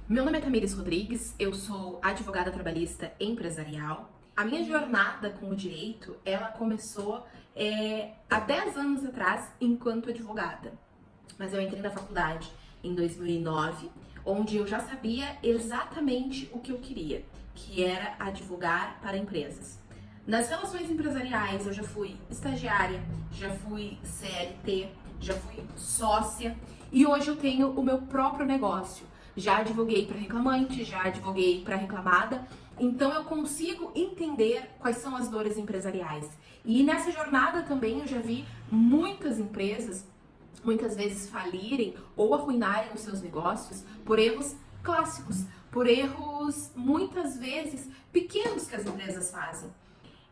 Meu nome é Tamires Rodrigues, eu sou advogada trabalhista empresarial. A minha jornada com o direito, ela começou há 10 anos atrás enquanto advogada. Mas eu entrei na faculdade em 2009, onde eu já sabia exatamente o que eu queria, que era advogar para empresas. Nas relações empresariais eu já fui estagiária, já fui CLT, já fui sócia e hoje eu tenho o meu próprio negócio. Já advoguei para reclamante, já advoguei para reclamada, então eu consigo entender quais são as dores empresariais. E nessa jornada também eu já vi muitas empresas, muitas vezes falirem ou arruinarem os seus negócios por erros clássicos, por erros muitas vezes pequenos que as empresas fazem.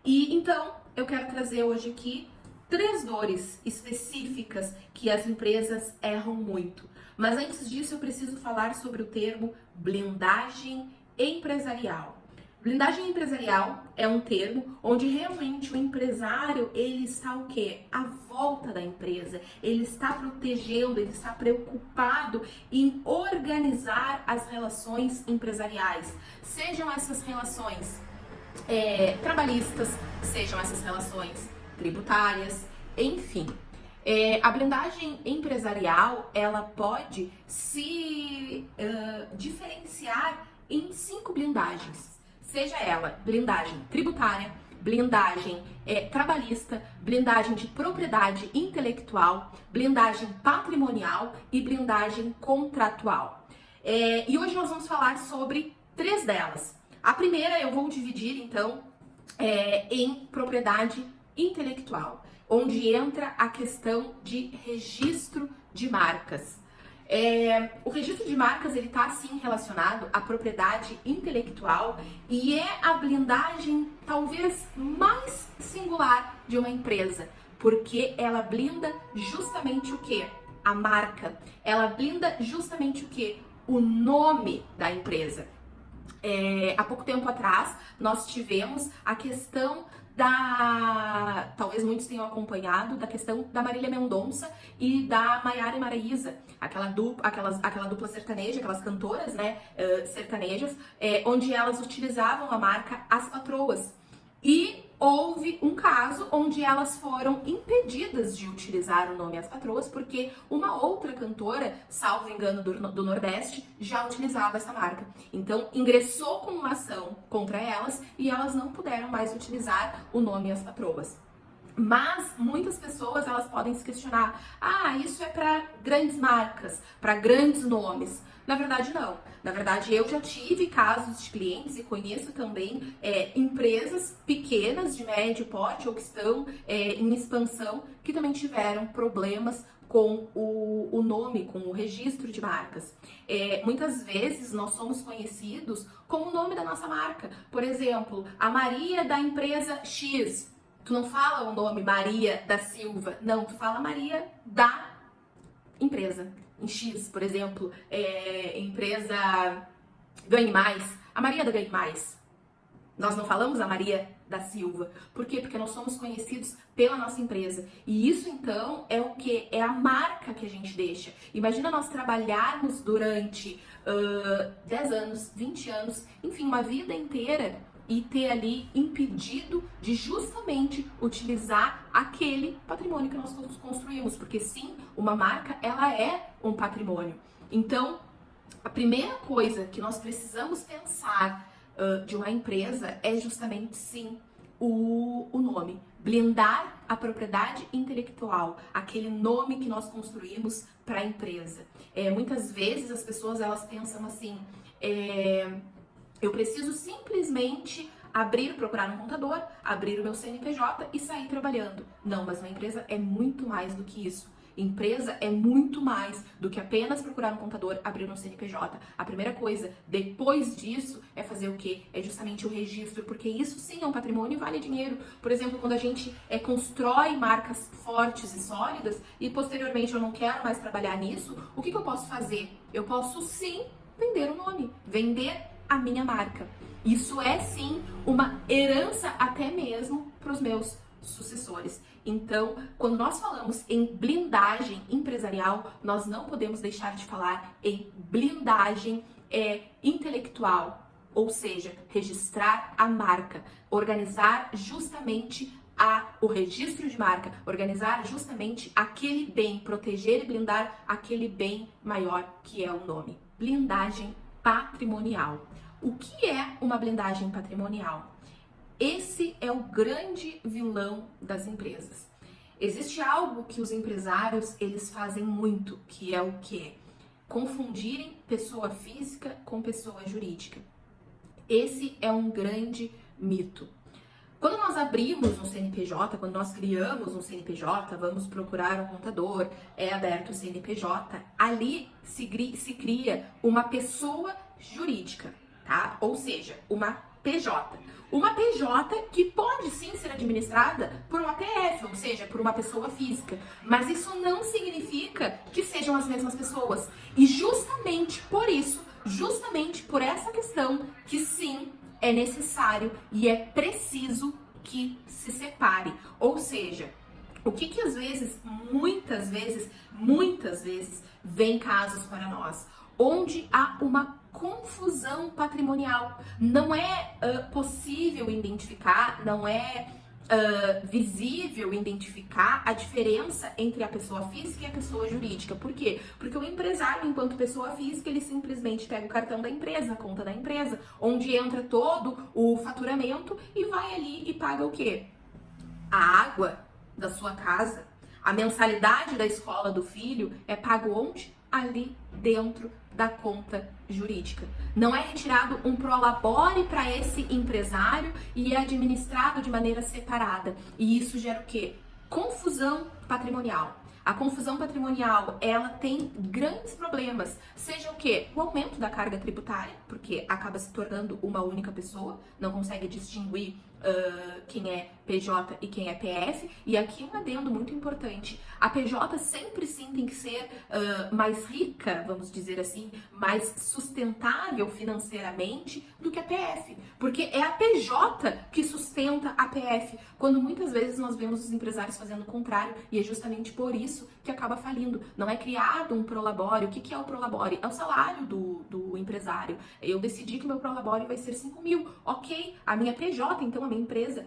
E então eu quero trazer hoje aqui 3 dores específicas que as empresas erram muito. Mas antes disso eu preciso falar sobre o termo blindagem empresarial. Blindagem empresarial é um termo onde realmente o empresário, ele está o quê? À volta da empresa, ele está protegendo, ele está preocupado em organizar as relações empresariais. Sejam essas relações trabalhistas, sejam essas relações tributárias, enfim. A blindagem empresarial, ela pode se diferenciar em 5 blindagens. Seja ela blindagem tributária, blindagem trabalhista, blindagem de propriedade intelectual, blindagem patrimonial e blindagem contratual. E hoje nós vamos falar sobre 3 delas. A primeira eu vou dividir, então, em propriedade intelectual, onde entra a questão de registro de marcas. O registro de marcas, ele está, sim, relacionado à propriedade intelectual e é a blindagem, talvez, mais singular de uma empresa, porque ela blinda justamente o quê? A marca. Ela blinda justamente o quê? O nome da empresa. Há pouco tempo atrás, nós tivemos a questão talvez muitos tenham acompanhado, da questão da Marília Mendonça e da Maiara e Maraísa, aquela dupla sertaneja, aquelas cantoras, né, sertanejas, onde elas utilizavam a marca As Patroas. E houve um caso onde elas foram impedidas de utilizar o nome As Patroas porque uma outra cantora, salvo engano do Nordeste, já utilizava essa marca. Então ingressou com uma ação contra elas e elas não puderam mais utilizar o nome As Patroas. Mas muitas pessoas, elas podem se questionar: isso é para grandes marcas, para grandes nomes. Na verdade, não. Na verdade, eu já tive casos de clientes e conheço também empresas pequenas, de médio porte, ou que estão em expansão, que também tiveram problemas com o nome, com o registro de marcas. Muitas vezes nós somos conhecidos com o nome da nossa marca. Por exemplo, a Maria da empresa X. Tu não fala o nome Maria da Silva, não, tu fala Maria da empresa. Em X, por exemplo, empresa Ganhe Mais, a Maria da Ganhe Mais. Nós não falamos a Maria da Silva. Por quê? Porque nós somos conhecidos pela nossa empresa. E isso, então, é o quê? É a marca que a gente deixa. Imagina nós trabalharmos durante 10 anos, 20 anos, enfim, uma vida inteira e ter ali impedido de justamente utilizar aquele patrimônio que nós construímos. Porque sim, uma marca, ela é um patrimônio. Então, a primeira coisa que nós precisamos pensar de uma empresa é justamente, sim, o nome. Blindar a propriedade intelectual, aquele nome que nós construímos para a empresa. Muitas vezes as pessoas, elas pensam assim: eu preciso simplesmente procurar um contador, abrir o meu CNPJ e sair trabalhando. Não, mas uma empresa é muito mais do que isso. Empresa é muito mais do que apenas procurar um contador, abrir um CNPJ. A primeira coisa, depois disso, é fazer o quê? É justamente o registro, porque isso sim é um patrimônio e vale dinheiro. Por exemplo, quando a gente constrói marcas fortes e sólidas e posteriormente eu não quero mais trabalhar nisso, o que eu posso fazer? Eu posso sim vender o nome, vender a minha marca. Isso é sim uma herança até mesmo para os meus sucessores. Então, quando nós falamos em blindagem empresarial, nós não podemos deixar de falar em blindagem intelectual, ou seja, registrar a marca, organizar justamente o registro de marca, organizar justamente aquele bem, proteger e blindar aquele bem maior que é o nome. Blindagem patrimonial. O que é uma blindagem patrimonial? Esse é o grande vilão das empresas. Existe algo que os empresários eles fazem muito, que é o quê? Confundirem pessoa física com pessoa jurídica. Esse é um grande mito. Quando nós abrimos um CNPJ, quando nós criamos um CNPJ, vamos procurar um contador, é aberto o CNPJ, ali se cria uma pessoa jurídica, tá? Ou seja, uma PJ. Uma PJ que pode sim ser administrada por uma PF, ou seja, por uma pessoa física. Mas isso não significa que sejam as mesmas pessoas. E justamente por isso, justamente por essa questão, que sim, é necessário e é preciso que se separe. Ou seja, o que às vezes, muitas vezes, vem casos para nós, onde há uma confusão patrimonial. Não é possível identificar, não é visível identificar a diferença entre a pessoa física e a pessoa jurídica. Por quê? Porque o empresário, enquanto pessoa física, ele simplesmente pega o cartão da empresa, a conta da empresa, onde entra todo o faturamento e vai ali e paga o quê? A água da sua casa, a mensalidade da escola do filho é pago onde? Ali dentro da conta jurídica. Não é retirado um prolabore para esse empresário e é administrado de maneira separada. E isso gera o quê? Confusão patrimonial. A confusão patrimonial, ela tem grandes problemas, seja o quê? O aumento da carga tributária, porque acaba se tornando uma única pessoa, não consegue distinguir quem é PJ e quem é PF. E aqui um adendo muito importante: a PJ sempre sim tem que ser mais rica, vamos dizer assim, mais sustentável financeiramente do que a PF, porque é a PJ que sustenta a PF, quando muitas vezes nós vemos os empresários fazendo o contrário, e é justamente por isso que acaba falindo. Não é criado um prolabore. O que é o prolabore? É o salário do empresário. Eu decidi que o meu prolabore vai ser 5 mil, ok, a minha PJ, então a minha empresa,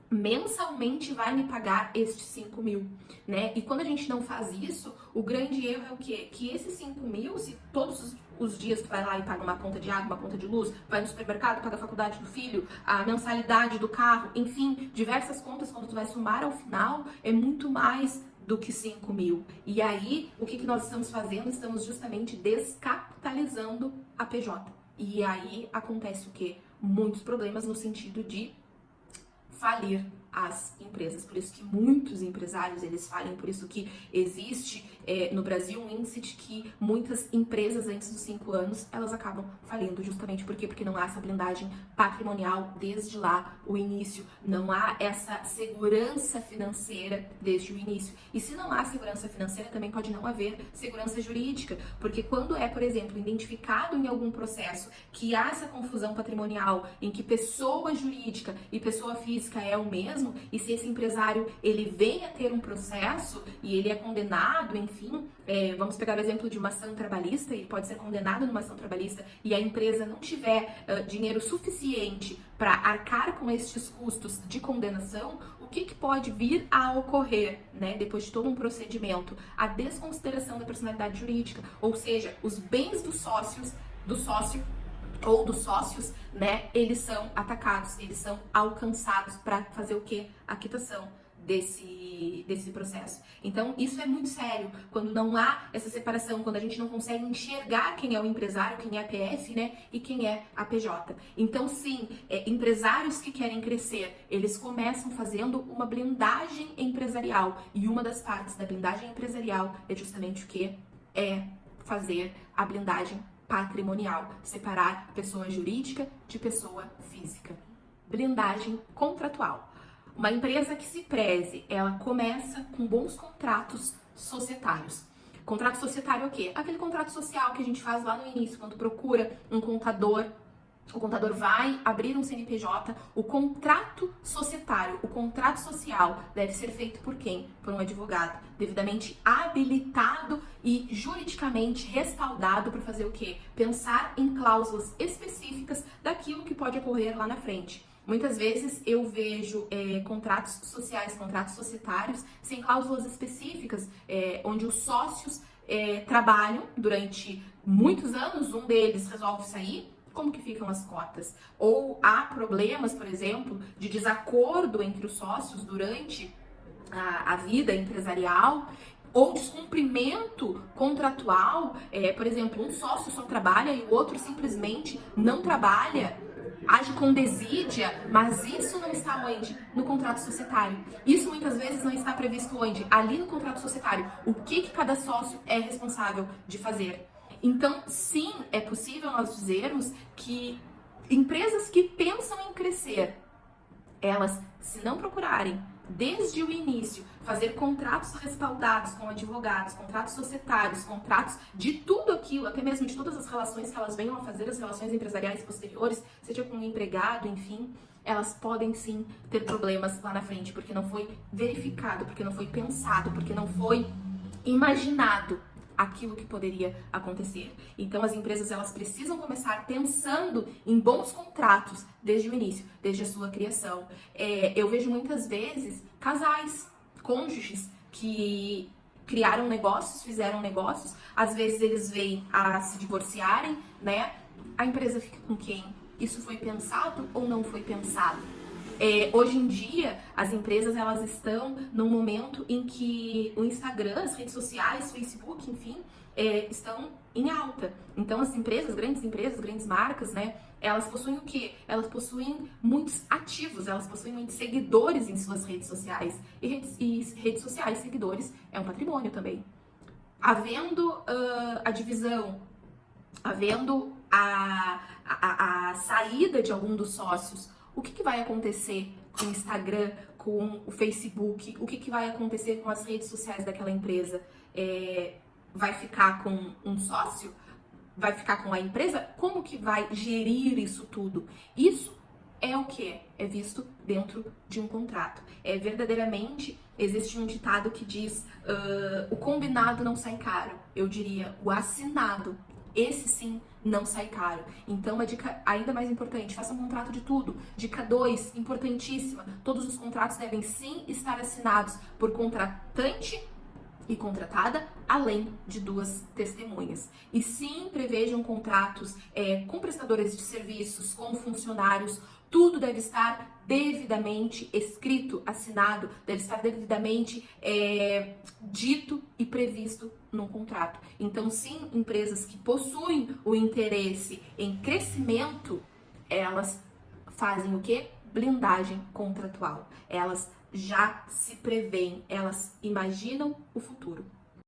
mensalmente vai me pagar estes 5 mil, né? E quando a gente não faz isso, o grande erro é o quê? Que esses 5 mil, se todos os dias tu vai lá e paga uma conta de água, uma conta de luz, vai no supermercado, paga a faculdade do filho, a mensalidade do carro, enfim, diversas contas, quando tu vai somar ao final, é muito mais do que 5 mil. E aí, o que nós estamos fazendo? Estamos justamente descapitalizando a PJ. E aí acontece o quê? Muitos problemas no sentido de falir as empresas. Por isso que muitos empresários eles falem, por isso que existe no Brasil um índice de que muitas empresas antes dos 5 anos elas acabam falindo. Justamente por quê? Porque não há essa blindagem patrimonial desde lá o início, não há essa segurança financeira desde o início. E se não há segurança financeira, também pode não haver segurança jurídica, porque quando é, por exemplo, identificado em algum processo que há essa confusão patrimonial em que pessoa jurídica e pessoa física é o mesmo, e se esse empresário ele vem a ter um processo e ele é condenado, enfim, vamos pegar o exemplo de uma ação trabalhista, ele pode ser condenado numa ação trabalhista e a empresa não tiver dinheiro suficiente para arcar com estes custos de condenação, o que pode vir a ocorrer, né, depois de todo um procedimento? A desconsideração da personalidade jurídica, ou seja, os bens dos sócios, do sócio ou dos sócios, né, eles são atacados, eles são alcançados para fazer o quê? A quitação desse processo. Então, isso é muito sério, quando não há essa separação, quando a gente não consegue enxergar quem é o empresário, quem é a PF, né, e quem é a PJ. Então, sim, empresários que querem crescer, eles começam fazendo uma blindagem empresarial, e uma das partes da blindagem empresarial é justamente o que? É fazer a blindagem patrimonial, separar pessoa jurídica de pessoa física. Blindagem contratual. Uma empresa que se preze, ela começa com bons contratos societários. Contrato societário é o quê? Aquele contrato social que a gente faz lá no início, quando procura um contador O contador vai abrir um CNPJ, o contrato societário, o contrato social deve ser feito por quem? Por um advogado, devidamente habilitado e juridicamente respaldado para fazer o quê? Pensar em cláusulas específicas daquilo que pode ocorrer lá na frente. Muitas vezes eu vejo contratos sociais, contratos societários, sem cláusulas específicas, onde os sócios trabalham durante muitos anos, um deles resolve sair. Como que ficam as cotas? Ou há problemas, por exemplo, de desacordo entre os sócios durante a vida empresarial, ou descumprimento contratual, por exemplo, um sócio só trabalha e o outro simplesmente não trabalha, age com desídia, mas isso não está onde? No contrato societário. Isso muitas vezes não está previsto onde? Ali no contrato societário. O que cada sócio é responsável de fazer? Então, sim, é possível nós dizermos que empresas que pensam em crescer, elas, se não procurarem, desde o início, fazer contratos respaldados com advogados, contratos societários, contratos de tudo aquilo, até mesmo de todas as relações que elas venham a fazer, as relações empresariais posteriores, seja com um empregado, enfim, elas podem sim ter problemas lá na frente, porque não foi verificado, porque não foi pensado, porque não foi imaginado aquilo que poderia acontecer. Então as empresas elas precisam começar pensando em bons contratos desde o início, desde a sua criação. Eu vejo muitas vezes casais, cônjuges que criaram negócios, fizeram negócios, às vezes eles vêm a se divorciarem, né? A empresa fica com quem? Isso foi pensado ou não foi pensado? Hoje em dia, as empresas elas estão num momento em que o Instagram, as redes sociais, Facebook, enfim, estão em alta. Então, as empresas, grandes marcas, né? Elas possuem o quê? Elas possuem muitos ativos, elas possuem muitos seguidores em suas redes sociais. E redes sociais, seguidores, é um patrimônio também. Havendo a divisão, havendo a saída de algum dos sócios, o que vai acontecer com o Instagram, com o Facebook? O que vai acontecer com as redes sociais daquela empresa? Vai ficar com um sócio? Vai ficar com a empresa? Como que vai gerir isso tudo? Isso é o que é visto dentro de um contrato. Verdadeiramente, existe um ditado que diz o combinado não sai caro. Eu diria o assinado. Esse sim não sai caro. Então, uma dica ainda mais importante, faça um contrato de tudo. Dica 2, importantíssima, todos os contratos devem sim estar assinados por contratante e contratada, além de 2 testemunhas. E sim, prevejam contratos com prestadores de serviços, com funcionários, tudo deve estar devidamente escrito, assinado, deve estar devidamente dito e previsto num contrato. Então, sim, empresas que possuem o interesse em crescimento, elas fazem o quê? Blindagem contratual. Elas já se preveem, elas imaginam o futuro.